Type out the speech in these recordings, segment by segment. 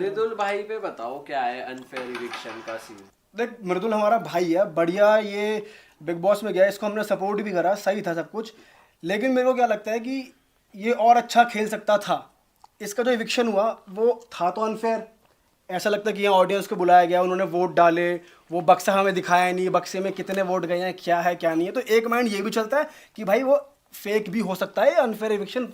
मृदुल भाई पे बताओ क्या है अनफेयर इविक्शन का सीन। देख मृदुल हमारा भाई है, बढ़िया ये बिग बॉस में गया, इसको हमने सपोर्ट भी करा, सही था सब कुछ। लेकिन मेरे को क्या लगता है कि ये और अच्छा खेल सकता था। इसका जो इविक्शन हुआ वो था तो अनफेयर। ऐसा लगता है कि यहाँ ऑडियंस को बुलाया गया, उन्होंने वोट डाले, वो बक्सा हमें दिखाया नहीं, बक्से में कितने वोट गए हैं, क्या है क्या नहीं है। तो एक माइंड ये भी चलता है कि भाई वो फेक भी हो सकता है, अनफेयर इविक्शन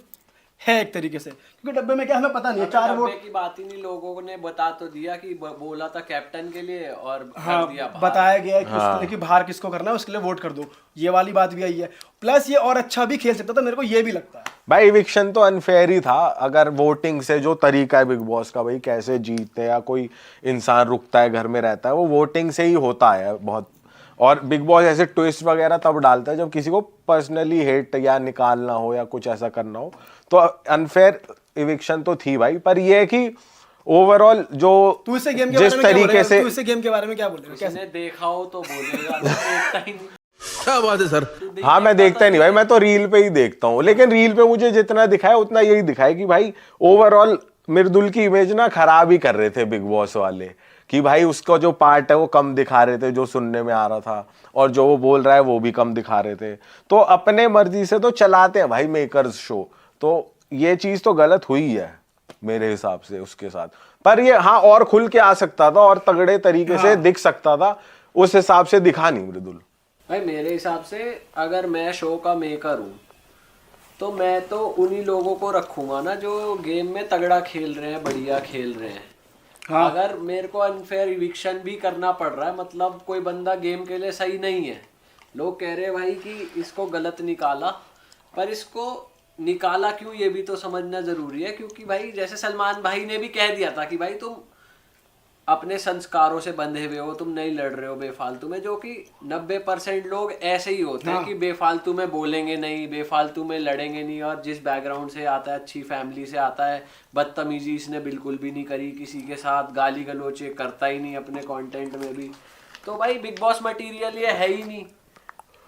है एक तरीके से, क्योंकि डब्बे में क्या हमें पता नहीं है, 4 वोट की बात ही नहीं, लोगों ने बता तो दिया कि बोला था कैप्टन के लिए और हाँ कर दिया बाहर। बताया गया है कि उसके लिए कि बाहर किसको करना है उसके लिए वोट कर दो, ये वाली बात भी आई है। प्लस ये और अच्छा भी खेल सकता था, मेरे को ये भी लगता है। भाई इविक्शन तो अनफेयर ही था। अगर वोटिंग से जो तरीका है बिग बॉस का, भाई कैसे जीतते या कोई इंसान रुकता है घर में रहता है, वो वोटिंग से ही होता है बहुत। और बिग बॉस ऐसे ट्विस्ट वगैरह तब डालता है जब किसी को पर्सनली हेट या निकालना हो या कुछ ऐसा करना हो। तो अनफेयर इविक्शन तो थी भाई, पर ये है कि ओवरऑल जो तू इससे गेम के जिस बारे में तरीके से तू इससे गेम के बारे में क्या बोलेगा? किसने देखा हो तो बोलेगा, देखता ही नहीं। क्या बात है सर। हाँ मैं देखता ही नहीं भाई, मैं तो रील पे ही देखता हूँ। लेकिन रील पे मुझे जितना दिखाया उतना यही दिखाया कि भाई ओवरऑल मृदुल की इमेज ना खराब ही कर रहे थे बिग बॉस वाले, कि भाई उसका जो पार्ट है वो कम दिखा रहे थे जो सुनने में आ रहा था, और जो वो बोल रहा है वो भी कम दिखा रहे थे। तो अपने मर्जी से तो चलाते हैं भाई मेकर्स शो, तो ये चीज तो गलत हुई है मेरे हिसाब से उसके साथ। पर ये हाँ और खुल के आ सकता था और तगड़े तरीके से दिख सकता था, उस हिसाब से दिखा नहीं मृदुल। भाई मेरे हिसाब से अगर मैं शो का मेकर हूँ तो मैं तो उन्हीं लोगों को रखूंगा ना जो गेम में तगड़ा खेल रहे हैं, बढ़िया खेल रहे हैं। हाँ। अगर मेरे को अनफेयर इविक्शन भी करना पड़ रहा है, मतलब कोई बंदा गेम के लिए सही नहीं है, लोग कह रहे हैं भाई कि इसको गलत निकाला, पर इसको निकाला क्यों ये भी तो समझना जरूरी है। क्योंकि भाई जैसे सलमान भाई ने भी कह दिया था कि भाई तुम अपने संस्कारों से बंधे हुए हो, तुम नहीं लड़ रहे हो बेफालतू में, जो कि 90% लोग ऐसे ही होते हैं कि बेफालतू में बोलेंगे नहीं, बेफालतू में लड़ेंगे नहीं। और जिस बैकग्राउंड से आता है, अच्छी फैमिली से आता है, बदतमीजी इसने बिल्कुल भी नहीं करी किसी के साथ, गाली गलोचे करता ही नहीं अपने कंटेंट में भी। तो भाई बिग बॉस मटेरियल ये है ही नहीं।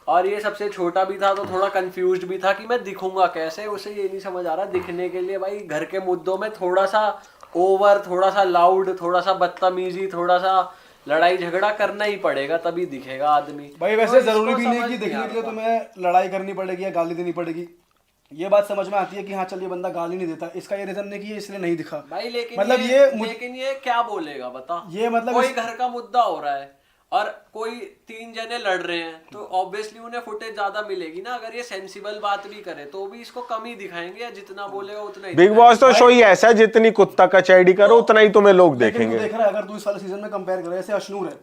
और ये सबसे छोटा भी था तो थोड़ा कंफ्यूज्ड भी था कि मैं दिखूंगा कैसे, उसे ये नहीं समझ आ रहा। दिखने के लिए भाई घर के मुद्दों में थोड़ा सा ओवर, थोड़ा सा लाउड, थोड़ा सा बदतमीजी, थोड़ा सा लड़ाई झगड़ा करना ही पड़ेगा, तभी दिखेगा आदमी। भाई वैसे जरूरी भी नहीं कि दिखने के लिए तुम्हें लड़ाई करनी पड़ेगी या गाली देनी पड़ेगी। ये बात समझ में आती है कि हाँ चल ये बंदा गाली नहीं देता, इसका ये रीजन नहीं कि ये इसलिए नहीं दिखा भाई। लेकिन मतलब लेकिन ये क्या बोलेगा बता। ये मतलब कोई घर का मुद्दा हो रहा है और कोई 3 जने लड़ रहे हैं तो ऑब्वियसली उन्हें फुटेज ज्यादा मिलेगी ना। अगर ये सेंसिबल बात भी करे तो भी इसको कम ही दिखाएंगे, या जितना बोलेगा उतना ही। बिग बॉस तो शो ही ऐसा है, जितनी कुत्ता कचैडी करो उतना ही तुम्हें लोग देखेंगे। देख रहा है अगर तू इस वाले सीजन में कंपेयर करे, जैसे अशनूर है,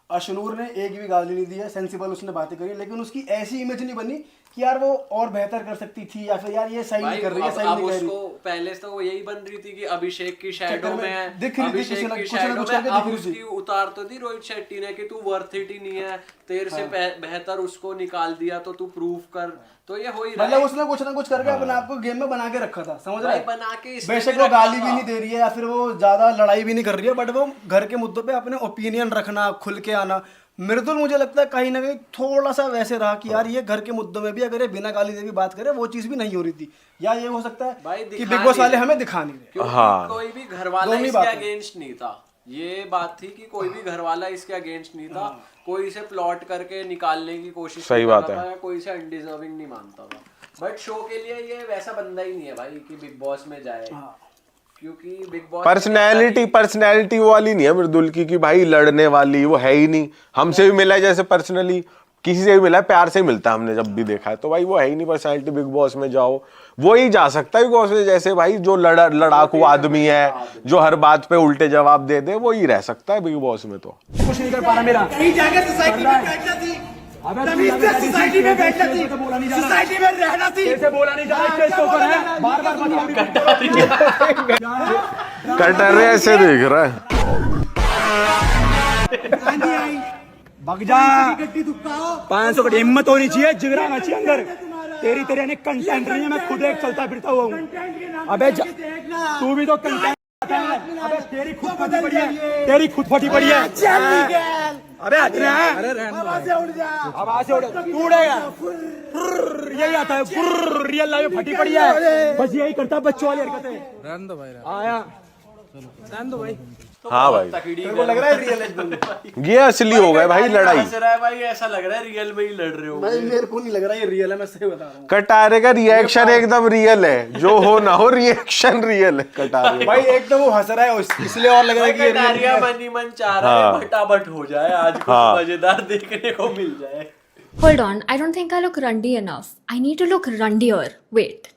अशनूर ने एक भी गाली नहीं दी है, सेंसिबल उसने बातें करी, लेकिन उसकी ऐसी इमेज नहीं बनी कि यार वो और बेहतर कर सकती थी या फिर यार ये सही नहीं कर रही है, सही नहीं कर रही। पहले तो यही बन रही थी कि अभिषेक की शैडो में है, दिख रही थी, अभिषेक की शैडो में। अब उसकी उतार तो दी रोहित शेट्टी ने कि तू वर्थ इट ही नहीं है, तेरे से बेहतर उसको निकाल दिया तो तू प्रूव कर। तो ये हो ही रहा है, मतलब उसने कुछ ना कुछ करके अपने आप को गेम में बना के रखा था, समझ रहा है? बना के बेशक वो गाली भी नहीं दे रही है या फिर वो ज्यादा लड़ाई भी नहीं कर रही है, बट वो घर के मुद्दों पे अपने ओपिनियन रखना, खुल के आना। मृदुल मुझे लगता है कहीं ना कहीं थोड़ा सा वैसे रहा कि यार ये घर के मुद्दों में भी अगर ये बिना गाली दे भी बात करे, वो चीज भी नहीं हो रही थी। या ये हो सकता है कि बिग बॉस वाले हमें दिखा नहीं रहे। हाँ। कोई भी घर वाला इसके अगेंस्ट नहीं था, ये बात थी कि कोई भी घर वाला इसके अगेंस्ट नहीं था। कोई इसे प्लॉट करके निकालने की कोशिश सही बात है, कोई इसे अनडिजर्विंग नहीं मानता था। बट शो के लिए ये वैसा बंदा ही नहीं है भाई कि बिग बॉस में जाए, क्योंकि बिग बॉस पर्सनैलिटी वाली नहीं है मृदुल की कि भाई लड़ने वाली, वो है ही नहीं। हमसे भी मिला है जैसे पर्सनली, किसी से भी मिला है प्यार से ही मिलता है, हमने जब भी देखा है। तो भाई वो है ही नहीं पर्सनैलिटी। बिग बॉस में जाओ वो ही जा सकता है बिग बॉस में, जैसे भाई जो लड़ाकू आदमी है, जो हर बात पे उल्टे जवाब दे दे, वो ही रह सकता है बिग बॉस में। तो कुछ नहीं कर पा रहा मेरा सोसाइटी में बैठना थी, सोसाइटी में बैठना थी, सोसाइटी में रहना थी। ऐसे बोला नहीं जा रहा, इसके ऊपर है बार-बार कटर ऐसे देख रहा है। भग जा, 500 की हिम्मत होनी चाहिए, जिगरा होना चाहिए अंदर। तेरी ने कंटेंट नहीं है, मैं खुद एक चलता फिरता हुआ हूँ। अबे तू भी तो कंटेंट, अबे तेरी खुद फटी पड़ी है, तेरी खुद फटी पड़ी है। अबे हटना है, आवाज से उड़ तू उड़ेगा, यही आता है, रियल लाइफ फटी पड़ी है, बस यही करता बच्चों वाली हरकतें। आया रहने दो भाई। हाँ भाई मेरे को लग रहा है रियल एकदम। ये असली हो गए भाई लड़ाई। हंस रहा है भाई, ऐसा लग रहा है रियल में ही लड़ रहे हो। भाई मेरे को नहीं लग रहा ये रियल है, मैं सही बता रहा हूँ। कटारे का रिएक्शन एकदम रियल है, जो हो ना हो रिएक्शन रियल है कटारे। भाई एक तो वो हंस रहा है इसलिए और लग रहा है कि ये रियल कटारिया है। मन ही मन चाह रहा है फटाफट हो जाए, आज कुछ मजेदार देखने को मिल जाए। Hold on, I don't think I look rundy enough. I need to look rundier. Wait.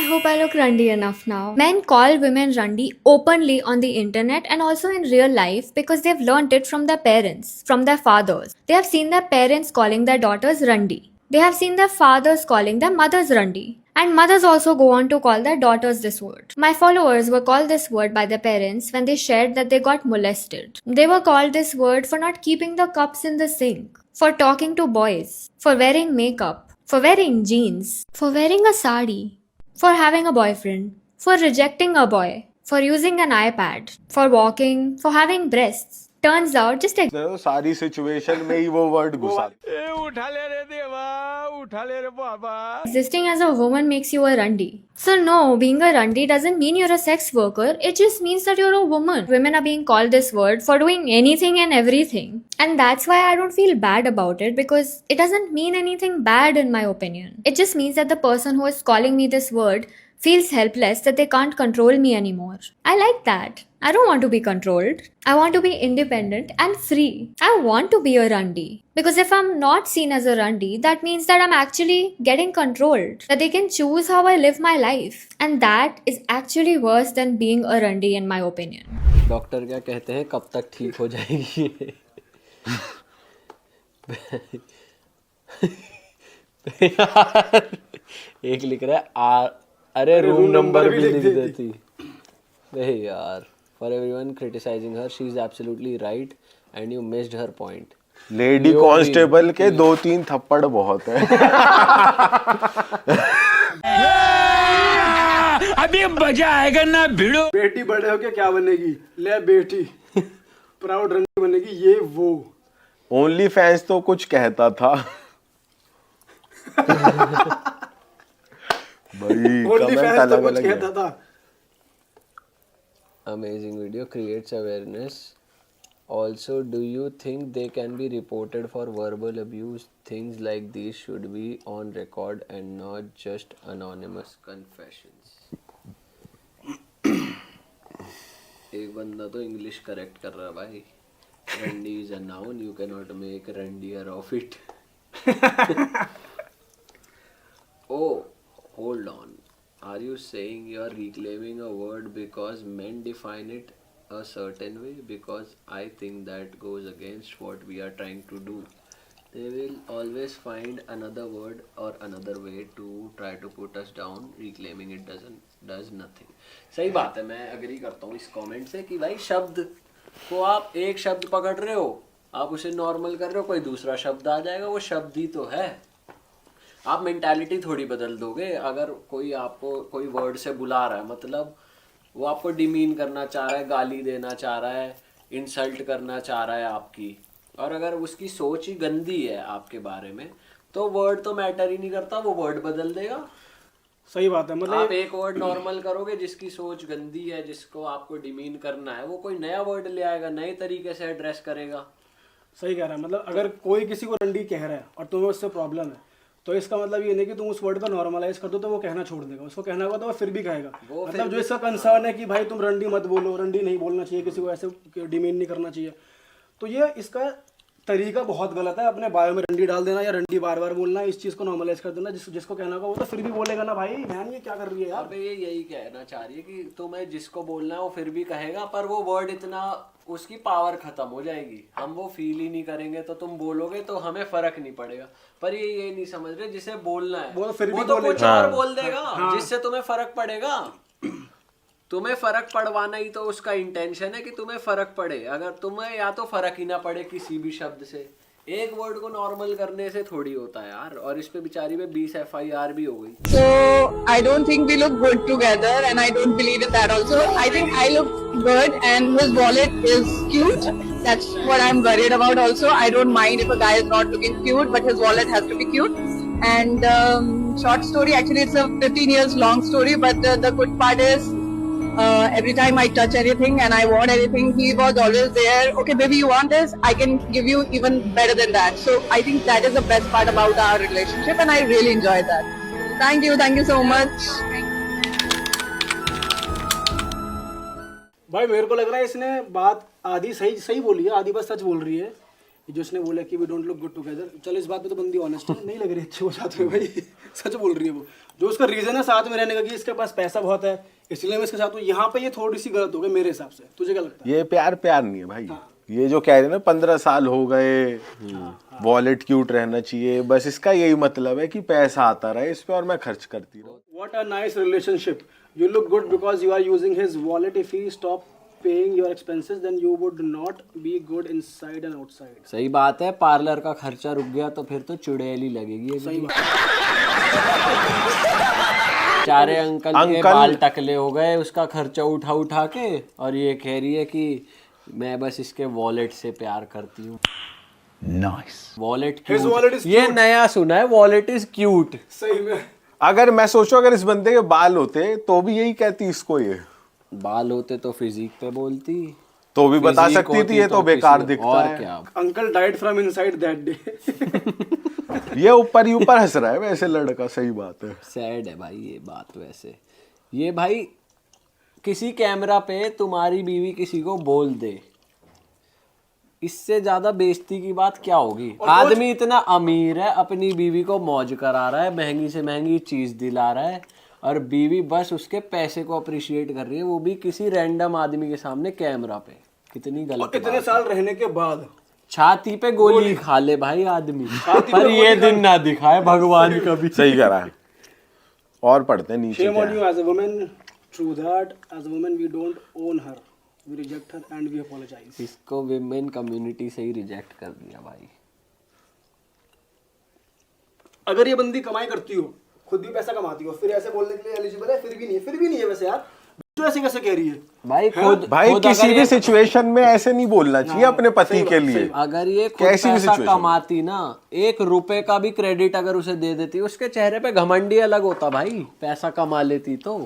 I hope I look rundy enough now. Men call women rundy openly on the internet and also in real life because they've learnt it from their parents, from their fathers. They have seen their parents calling their daughters rundy. They have seen their fathers calling their mothers rundy. And mothers also go on to call their daughters this word. My followers were called this word by their parents when they shared that they got molested. They were called this word for not keeping the cups in the sink, for talking to boys, for wearing makeup, for wearing jeans, for wearing a sari, for having a boyfriend, for rejecting a boy, for using an iPad, for walking, for having breasts. Turns out just तो सारी situation में ही वो word घुसा। existing as a woman makes you a rundy. So no, being a rundy doesn't mean you're a sex worker. It just means that you're a woman. Women are being called this word for doing anything and everything. And that's why I don't feel bad about it, because it doesn't mean anything bad in my opinion. It just means that the person who is calling me this word feels helpless, that they can't control me anymore. I like that. I don't want to be controlled. I want to be independent and free. I want to be a rundy. Because if I'm not seen as a rundy, that means that I'm actually getting controlled. That they can choose how I live my life. And that is actually worse than being a rundy in my opinion. Doctor क्या कहते हैं, कब तक ठीक हो जाएगी ये? एक लिख रहा है अरे रूम नंबर भी लिख देती। नहीं यार, for everyone criticising her, she is absolutely right and you missed her point. Lady constable के 2-3 थप्पड़ बहुत है। अभी मजा आएगा ना भिड़ो। बेटी बड़े होके क्या बनेगी? ले बेटी प्राउड रंडी बनेगी, ये वो। ओनली फैंस तो कुछ कहता था। भाई ओनली फैंस तो कुछ कहता था। Amazing video, creates awareness. Also, do you think they can be reported for verbal abuse? Things like these should be on record and not just anonymous confessions. एक बंदा तो इंग्लिश करेक्ट कर रहा है भाई। Randy is a noun, you cannot make randier of it. Oh, hold on. Are you saying you are reclaiming a word because men define it a certain way? Because I think that goes against what we are trying to do. They will always find another word or another way to try to put us down. Reclaiming it does nothing. सही बात है, मैं agree करता हूँ इस comment से कि भाई शब्द को आप एक शब्द पकड़ रहे हो, आप उसे नॉर्मल कर रहे हो, कोई दूसरा शब्द आ जाएगा, वो शब्द ही तो है। आप मेंटालिटी थोड़ी बदल दोगे। अगर कोई आपको कोई वर्ड से बुला रहा है, मतलब वो आपको डिमीन करना चाह रहा है, गाली देना चाह रहा है, इंसल्ट करना चाह रहा है आपकी, और अगर उसकी सोच ही गंदी है आपके बारे में, तो वर्ड तो मैटर ही नहीं करता, वो वर्ड बदल देगा। सही बात है। मतलब आप एक वर्ड नॉर्मल करोगे, जिसकी सोच गंदी है, जिसको आपको डिमीन करना है, वो कोई नया वर्ड ले आएगा, नए तरीके से एड्रेस करेगा। सही कह रहा है। मतलब अगर कोई किसी को रंडी कह रहा है और तुम्हें उससे प्रॉब्लम है, तो इसका मतलब ये नहीं कि तुम उस वर्ड को नॉर्मलाइज कर दो तो वो कहना छोड़ देगा। उसको कहना होगा तो वो फिर भी कहेगा। मतलब जो इसका कंसर्न है कि भाई तुम रंडी मत बोलो, रंडी नहीं बोलना चाहिए, किसी को ऐसे डिमीन नहीं करना चाहिए, तो ये इसका तरीका बहुत गलत है। अपने बायो में रंडी डाल देना या रंडी बार बार बोलना, इस चीज़ को नॉर्मलाइज कर देना। जिसको कहना होगा वो तो फिर भी बोलेगा ना, भाई बहन ये क्या कर रही है यार। ये यही कहना चाह रही है कि तुम्हें जिसको बोलना है वो फिर भी कहेगा, पर वो वर्ड इतना, उसकी पावर खत्म हो जाएगी, हम वो फील ही नहीं करेंगे, तो तुम बोलोगे तो हमें फर्क नहीं पड़ेगा। पर ये नहीं समझ रहे, जिसे बोलना है वो फिर भी वो तो बोलेगा। कुछ और बोल देगा जिससे तुम्हें फर्क पड़ेगा। तुम्हें फर्क पड़वाना ही तो उसका इंटेंशन है कि तुम्हें फर्क पड़े। अगर तुम्हें या तो फर्क ही ना पड़े किसी भी शब्द से, एक वर्ड को नॉर्मल करने से थोड़ी होता है यार। और इस पे बेचारी पे 20 FIR भी हो गई। So I don't think we look good together, and I don't believe in that also. I think I look good, and his wallet is cute. That's what I'm worried about also. I don't mind if a guy is not looking cute, but his wallet has to be cute. And short story, actually it's a 15 years long story, but the good part is Every time I touch anything and I want anything, he was always there. Okay, baby, you want this? I can give you even better than that. So I think that is the best part about our relationship, and I really enjoy that. Thank you so much. भाई मेरे को लग रहा है इसने बात आधी सही सही बोली है, आधी बस सच बोल रही है। जो उसने बोला कि we don't look good together, चलो इस बात पे तो बंदी ऑनेस्ट है, नहीं लग रही अच्छी वो साथ में भाई, सच बोल रही है वो। जो उसका रीजन है साथ में रहने का कि इसके पास पैसा बहुत है इसलिए मैं इसके साथ हूँ, यहाँ पे ये थोड़ी सी गलत हो गई मेरे हिसाब से। तुझे क्या लगता है? ये प्यार नहीं है भाई। ये जो कह रहे हैं ना 15 साल हो गए, वॉलेट क्यूट रहना चाहिए, बस इसका यही मतलब है कि पैसा आता रहे इस पे और मैं खर्च करती रहूं। What a nice relationship. You look good because you are using his wallet. If he stop paying your expenses, then you would not be good inside and outside. सही बात है, पार्लर का खर्चा रुक गया तो फिर तो चुड़ैल ही लगेगी। सही बात। चारे अंकल के बाल टकले हो गए उसका खर्चा उठा उठा के, और ये कह रही है कि मैं बस इसके वॉलेट से प्यार करती हूँ। Nice. Wallet His wallet is ये cute. नया सुना है, वॉलेट इज क्यूट। सही में। अगर मैं सोचूं अगर इस बंदे के बाल होते तो भी यही कहती इसको, ये बाल होते तो फिजिक पे बोलती, तो भी बता फिजिक सकती थी होती ये तो बेकार किसी दिखता और है। क्या। Uncle died from inside that day. ये ऊपर ही ऊपर हंस रहा है वैसे लड़का, सही बात है। सैड है भाई ये बात। वैसे ये भाई किसी कैमरा पे तुम्हारी बीवी किसी को बोल दे, इससे ज्यादा बेइज्जती की बात क्या होगी। आदमी इतना अमीर है, अपनी बीवी को मौज करा रहा है, महंगी से महंगी चीज दिला रहा है, और बीवी बस उसके पैसे को अप्रिशिएट कर रही है, वो भी किसी रैंडम आदमी के सामने कैमरा पे। कितनी गलत इतने साल रहने के बाद छाती पे गोली खा ले भाई आदमी, पर ये दिन ना दिखाए भगवान कभी। सही करा है। और पढ़ते हैं नीचे shame क्या on है। you as a woman. True that. As a woman, we don't own her. We reject her and we apologize. इसको विमेन कम्युनिटी से ही रिजेक्ट कर दिया भाई। अगर ये बंदी कमाई करती हो, खुद भी पैसा कमाती हो, फिर ऐसे बोलने के लिए एलिजिबल है? फिर भी नहीं है वैसे यार। तो ऐसे कैसे कह रही है भाई भाई खुद किसी अगर भी ये- सिचुएशन में ऐसे नहीं बोलना चाहिए अपने पति के लिए। अगर ये खुद कैसी भी पैसा situation कमाती ना, 1 रुपए का भी क्रेडिट अगर उसे दे देती, उसके चेहरे पे घमंडी अलग होता भाई, पैसा कमा लेती तो।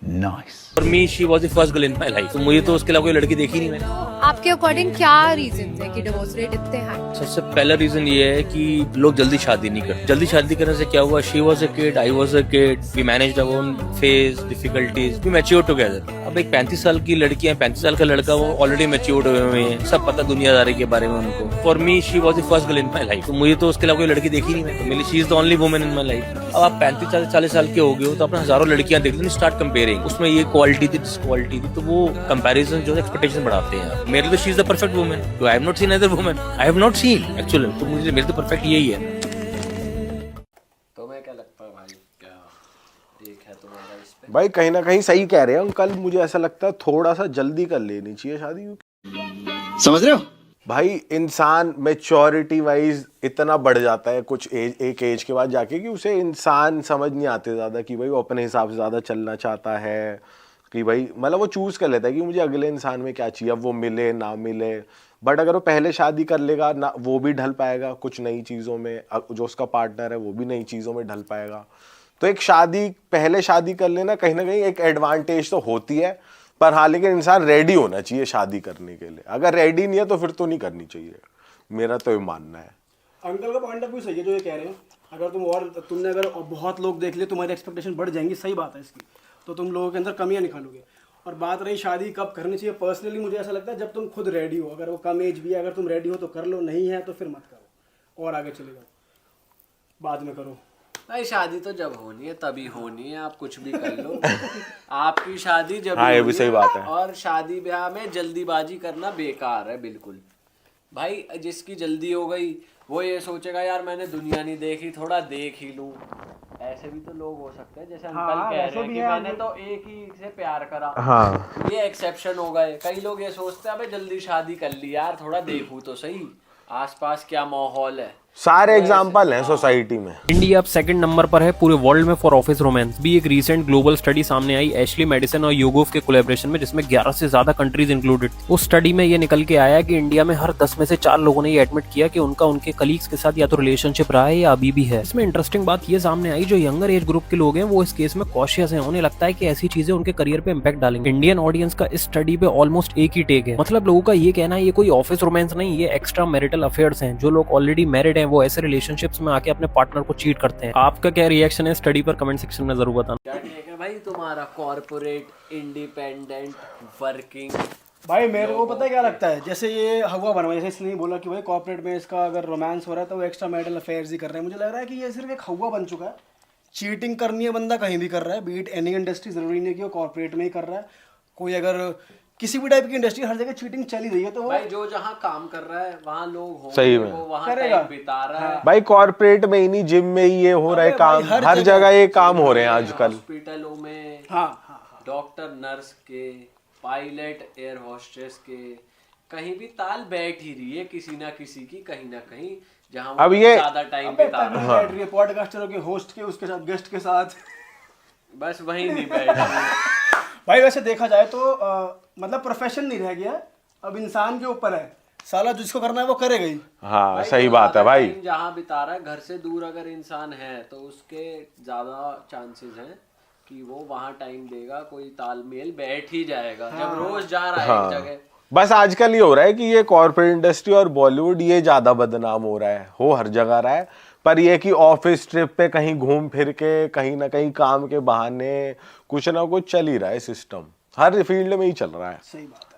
For me she was the first girl in my life, तो मुझे तो उसके अलावा कोई लड़की देखी नहीं मैंने। आपके अकॉर्डिंग क्या रीजन है कि डिवोर्स रेट इतने हाई? सबसे पहला रीजन ये है कि लोग जल्दी शादी नहीं करते। जल्दी शादी करने से क्या हुआ, she was a kid, I was a kid, we managed our own phase difficulties, we matured together. अब एक 35 साल की लड़की है, 35 साल का लड़का, वो ऑलरेडी मैच्योर्ड हुए हुए हैं, सब पता दुनियादारी के बारे में उनको। For me she was the first girl in my life, तो मुझे तो उसके अलावा कोई लड़की देखी नहीं मैंने, तो मेरी she is the only woman in my life. अब आप 35-40 साल के हो गए हो तो अपने हजारों लड़कियां देख लो, स्टार्ट कंपेयरिंग, उसमें ये क्वालिटी थी डिसक्वालिटी थी, तो वो कंपैरिजन जो है एक्सपेक्टेशन बढ़ाते हैं। मेरे लिए she is the perfect woman, तो I have not seen other woman, I have not seen actually, तो मुझे मेरे तो परफेक्ट यही है। तो मैं क्या लगता है भाई, क्या एक है तुम्हारा इस पे? भाई कहीं ना कहीं सही कह रहे हैं अंकल, मुझे ऐसा लगता है थोड़ा सा जल्दी कर लेनी चाहिए शादी। समझ रहे हो? भाई इंसान मैच्योरिटी वाइज इतना बढ़ जाता है कुछ एज, एक एज के बाद जाके, कि उसे इंसान समझ नहीं आते ज़्यादा कि भाई वो अपने हिसाब से ज़्यादा चलना चाहता है, कि भाई मतलब वो चूज़ कर लेता है कि मुझे अगले इंसान में क्या चाहिए, अब वो मिले ना मिले। बट अगर वो पहले शादी कर लेगा ना, वो भी ढल पाएगा कुछ नई चीज़ों में, जो उसका पार्टनर है वो भी नई चीज़ों में ढल पाएगा। तो एक शादी पहले शादी कर लेना कहीं ना कहीं एक एडवांटेज तो होती है, पर हाँ लेकिन इंसान रेडी होना चाहिए शादी करने के लिए। अगर रेडी नहीं है तो फिर तो नहीं करनी चाहिए, मेरा तो ये मानना है। अंकल का पॉइंट ऑफ व्यू सही है जो ये कह रहे हैं। अगर तुमने अगर बहुत लोग देख लिए, तुम्हारी एक्सपेक्टेशन बढ़ जाएंगी, सही बात है इसकी, तो तुम लोगों के अंदर कमियां निकालोगे। और बात रही शादी कब करनी चाहिए, पर्सनली मुझे ऐसा लगता है जब तुम खुद रेडी हो। अगर वो कम एज भी है, अगर तुम रेडी हो तो कर लो, नहीं है तो फिर मत करो और आगे चले जाओ, बाद में करो। भाई शादी तो जब होनी है तभी होनी है, आप कुछ भी कर लो। आपकी शादी जब हाँ, ये भी होनी सही बात है। और शादी ब्याह में जल्दीबाजी करना बेकार है बिल्कुल। भाई जिसकी जल्दी हो गई वो ये सोचेगा यार मैंने दुनिया नहीं देखी, थोड़ा देख ही लूं। ऐसे भी तो लोग हो सकते हैं, जैसे अंकल कह रहे हैं कि मैंने तो एक ही से प्यार करा। हाँ ये एक्सेप्शन हो गए। कई लोग ये सोचते हैं अबे जल्दी शादी कर ली यार, थोड़ा देखूं तो सही आसपास क्या माहौल है। सारे एग्जाम्पल हैं सोसाइटी में। इंडिया अब सेकंड नंबर पर है पूरे वर्ल्ड में फॉर ऑफिस रोमांस। भी एक रीसेंट ग्लोबल स्टडी सामने आई एशली मेडिसन और योगोव के कोलैबोरेशन में, जिसमें 11 से ज्यादा कंट्रीज इंक्लूडेड। उस स्टडी में ये निकल के आया कि इंडिया में हर 10 में से 4 लोगों ने ये एडमिट किया कि उनका उनके कलीग्स के साथ या तो रिलेशनशिप रहा है या अभी भी है। इसमें इंटरेस्टिंग बात ये सामने आई, जो यंगर एज ग्रुप के लोग हैं वो इस केस में कॉशियस हैं। उन्हें लगता है कि ऐसी चीजें उनके करियर पे इंपैक्ट डालेंगे। इंडियन ऑडियंस का इस स्टडी पे ऑलमोस्ट एक ही टेक है। मतलब लोगों का ये कहना है ये कोई ऑफिस रोमांस नहीं, ये एक्स्ट्रा मैरिटल अफेयर्स हैं। जो लोग ऑलरेडी मैरिड हैं वो ऐसे रिलेशनशिप्स में आके अपने पार्टनर को चीट करते हैं। आपका क्या रिएक्शन है स्टडी पर? कमेंट सेक्शन में जरूर बताना। क्या ठीक है भाई तुम्हारा कॉर्पोरेट इंडिपेंडेंट वर्किंग? भाई मेरे को पता है क्या लगता है, जैसे ये हवा बना हुआ है, जैसे इसने नहीं बोला कि भाई कॉर्पोरेट में इसका अगर रोमांस हो रहा है तो वो एक्स्ट्रा मैरिटल अफेयर्स ही कर रहे हैं। मुझे लग रहा है कि ये सिर्फ एक हवा बन चुका है। चीटिंग करनी है बंदा कहीं भी कर रहा है, बीट एनी इंडस्ट्री, जरूरी नहीं कि वो कॉर्पोरेट में ही कर रहा है। कोई अगर किसी भी टाइप की इंडस्ट्री, हर जगह चीटिंग चली रही है तो भाई जो जहाँ काम कर रहा है वहाँ लोग होंगे, सही में वो वहाँ टाइम बिता रहा है। भाई कॉर्पोरेट में ही नहीं, जिम में ही ये हो रहा है काम, हर जगह ये काम हो रहे हैं आजकल। हॉस्पिटलों में हाँ, डॉक्टर नर्स के, पायलट एयर होस्टेस के, कहीं भी ताल बैठ ही रही है किसी ना किसी की, कहीं ना कहीं जहाँ अब ये ज्यादा टाइम बिता रहा है। पॉडकास्टरों के होस्ट के उसके साथ गेस्ट के साथ बस वहीं नहीं बैठ रही है। भाई वैसे देखा जाए तो मतलब प्रोफेशन नहीं रह गया, अब इंसान के ऊपर है, साला जिसको करना है वो करेगा ही। हाँ सही बात है भाई। जहाँ बिता रहा है घर से दूर अगर इंसान है तो उसके ज्यादा चांसेस हैं कि वो वहाँ टाइम देगा, कोई तालमेल बैठ ही जाएगा। जब रोज जा रहा है एक जगह। बस आजकल ये हो रहा है कि ये कॉर्पोरेट इंडस्ट्री और बॉलीवुड ये ज्यादा बदनाम हो रहा है, हो हर जगह रहा है, पर ये कि ऑफिस ट्रिप पे कहीं घूम फिर के कहीं ना कहीं काम के बहाने कुछ ना कुछ चल ही रहा है। सिस्टम हर फील्ड में ही चल रहा है। सही बात है।